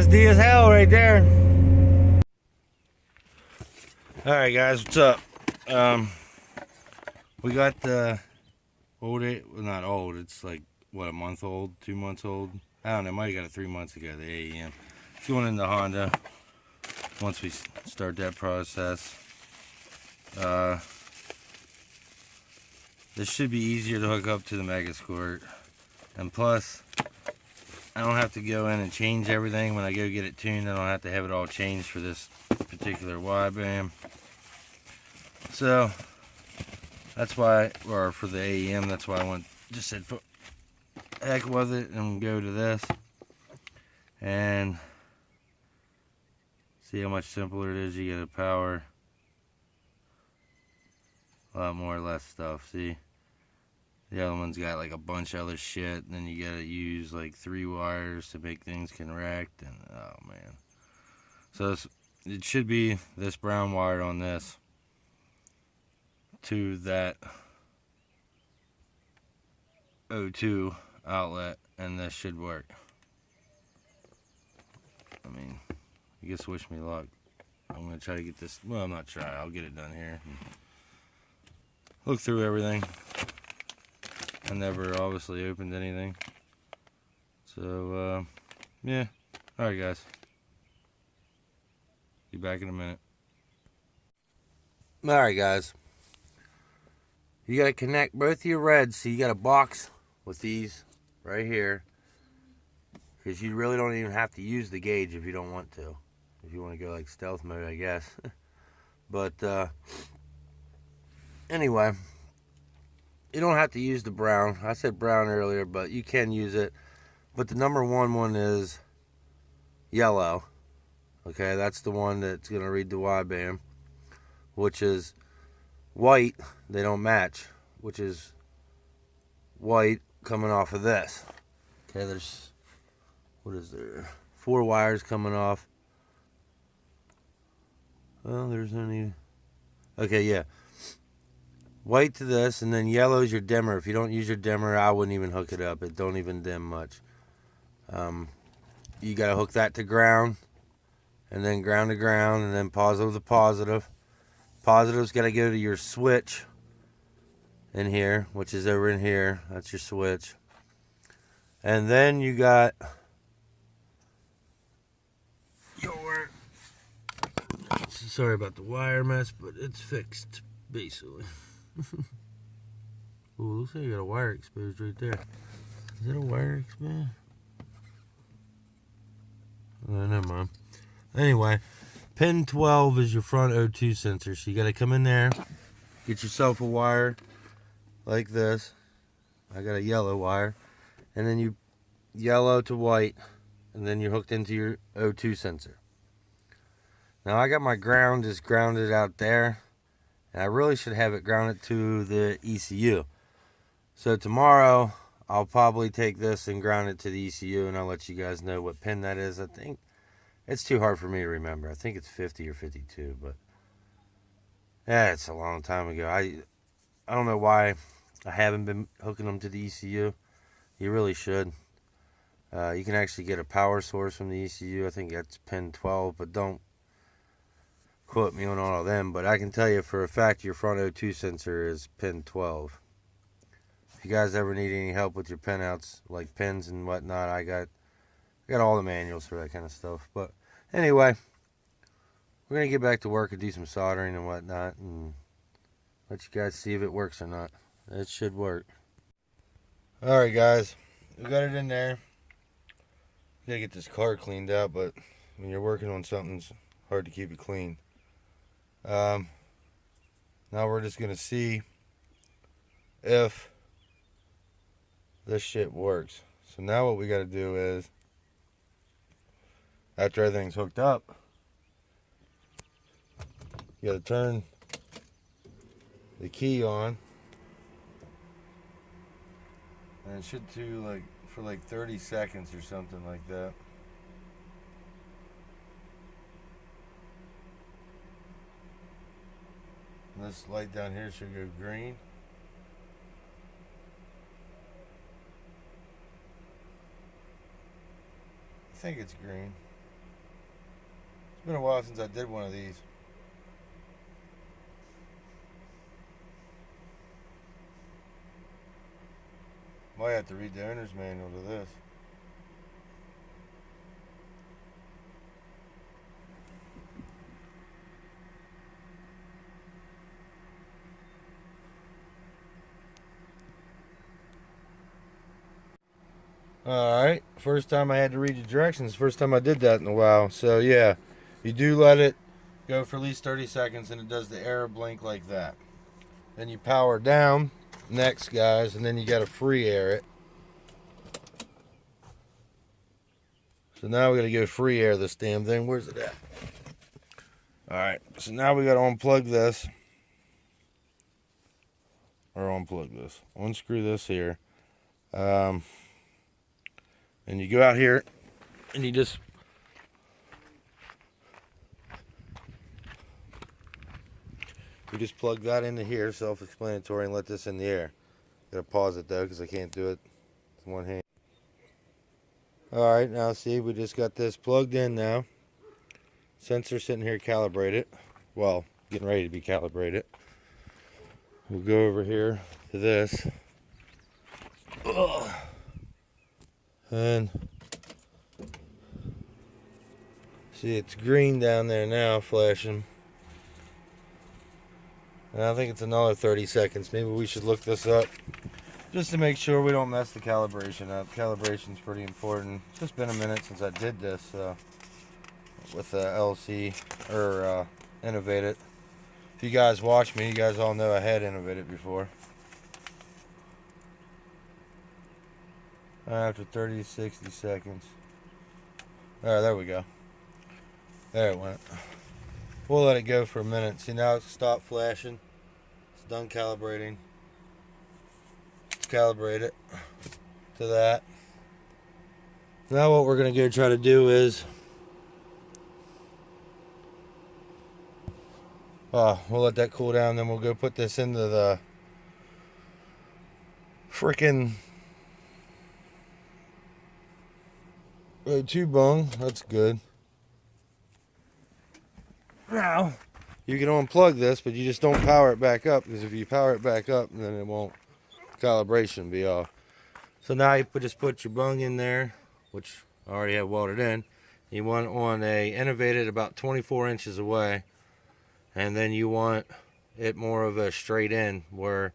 USD as hell right there. Alright guys, what's up? We got the old, well, not old, it's like, what, a month old, 2 months old? I don't know, might have got it 3 months ago, the AEM. It's going into Honda once we start that process. This should be easier to hook up to the Megasquirt. And plus, I don't have to go in and change everything. When I go get it tuned, I don't have to have it all changed for this particular wideband. So, that's why, or for the AEM, that's why I just said, heck with it, and go to this. And see how much simpler it is. You get a power, a lot more or less stuff. See, the other one's got like a bunch of other shit, and then you gotta use like 3 wires to make things correct, and oh man. So it should be this brown wire on this to that O2 outlet, and this should work. I mean, I guess wish me luck. I'm gonna try to get this, well, I'm not trying, I'll get it done here. Look through everything. I never obviously opened anything. So, yeah. Alright guys. Be back in a minute. Alright guys. You gotta connect both of your reds. So you got a box with these right here. Because you really don't even have to use the gauge if you don't want to. If you want to go like stealth mode, I guess. But, anyway. You don't have to use the brown. I said brown earlier, but you can use it. But the number one is yellow. Okay, that's the one that's going to read the wideband. Which is white. They don't match. Which is white coming off of this. Okay, there's, what is there? 4 wires coming off. Well, there's only, okay, yeah. White to this, and then yellow is your dimmer. If you don't use your dimmer, I wouldn't even hook it up. It don't even dim much. You got to hook that to ground, and then ground to ground, and then positive to positive. Positive's got to go to your switch in here, which is over in here. That's your switch. And then you got your, sorry about the wire mess, but it's fixed, basically. Ooh, looks like you got a wire exposed right there. Is that a wire exposed? Oh, never mind. Anyway, pin 12 is your front O2 sensor. So you got to come in there, get yourself a wire like this. I got a yellow wire. And then you yellow to white. And then you're hooked into your O2 sensor. Now I got my ground just grounded out there. And I really should have it grounded to the ECU. So tomorrow, I'll probably take this and ground it to the ECU, and I'll let you guys know what pin that is. I think it's too hard for me to remember. I think it's 50 or 52, but yeah, it's a long time ago. I don't know why I haven't been hooking them to the ECU. You really should. You can actually get a power source from the ECU. I think that's pin 12, but don't quote me on all of them, but I can tell you for a fact your front O2 sensor is pin 12. If you guys ever need any help with your pinouts, like pins and whatnot, I got all the manuals for that kind of stuff. But anyway, we're gonna get back to work and do some soldering and whatnot, and let you guys see if it works or not. It should work. All right, guys, we got it in there. You gotta get this car cleaned out, but when you're working on something, it's hard to keep it clean. Now we're just gonna see if this shit works. So now what we gotta do is, after everything's hooked up, you gotta turn the key on, and it should do like for like 30 seconds or something like that. And this light down here should go green. I think it's green. been a while since I did one of these. Might have to read the owner's manual to this. Alright, first time I had to read the directions, first time I did that in a while. So yeah, you do let it go for at least 30 seconds and it does the error blink like that. Then you power down, next guys, and then you got to free air it. So now we got to go free air this damn thing. Where's it at? Alright, so now we got to unplug this. Or unplug this. Unscrew this here. And you go out here and you just plug that into here, self-explanatory, and let this in the air. Gotta pause it though because I can't do it with one hand. Alright, now see, we just got this plugged in now. Sensor sitting here calibrated. Well, getting ready to be calibrated. We'll go over here to this. Ugh. And see, it's green down there now, flashing. And I think it's another 30 seconds. Maybe we should look this up just to make sure we don't mess the calibration up. Calibration's pretty important. It's just been a minute since I did this with the LC or innovate it. If you guys watch me, you guys all know I had innovated before. After 30 to 60 seconds. Alright, there we go. There it went. We'll let it go for a minute. See, now it's stopped flashing. It's done calibrating. Let's calibrate it to that. Now what we're going to go try to do is we'll let that cool down, then we'll go put this into the frickin' two bung. That's good. Now you can unplug this, but you just don't power it back up, because if you power it back up, then it won't, calibration be off. So now you just put your bung in there, which I already have welded in. You want on a innovated about 24 inches away, and then you want it more of a straight in, where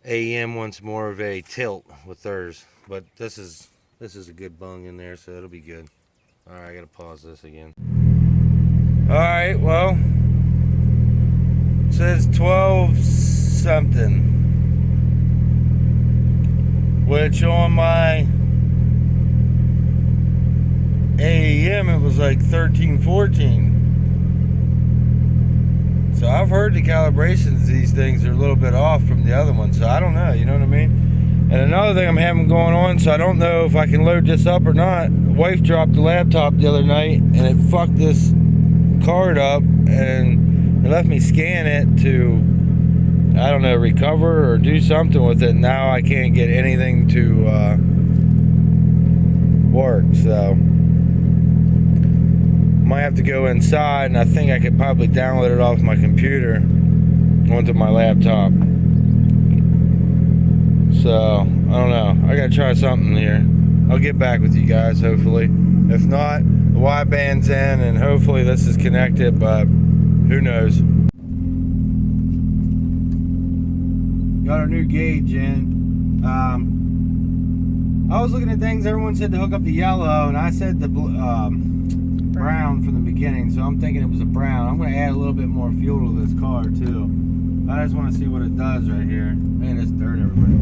AEM wants more of a tilt with theirs. But this is a good bung in there, so it'll be good. Alright, I gotta pause this again. Alright, well, it says 12 something, which on my AEM it was like 13, 14. So I've heard the calibrations of these things are a little bit off from the other ones, so I don't know, you know what I mean? And another thing I'm having going on, so I don't know if I can load this up or not. The wife dropped the laptop the other night and it fucked this card up, and it left me scan it to, I don't know, recover or do something with it. Now I can't get anything to work, so might have to go inside, and I think I could probably download it off my computer onto my laptop. So I don't know, I gotta try something here. I'll get back with you guys hopefully. If not, the wideband's in and hopefully this is connected, but who knows. Got our new gauge in. I was looking at things, everyone said to hook up the yellow, and I said the brown from the beginning, so I'm thinking it was a brown. I'm going to add a little bit more fuel to this car too. I just want to see what it does right here. Man, it's dirt everywhere.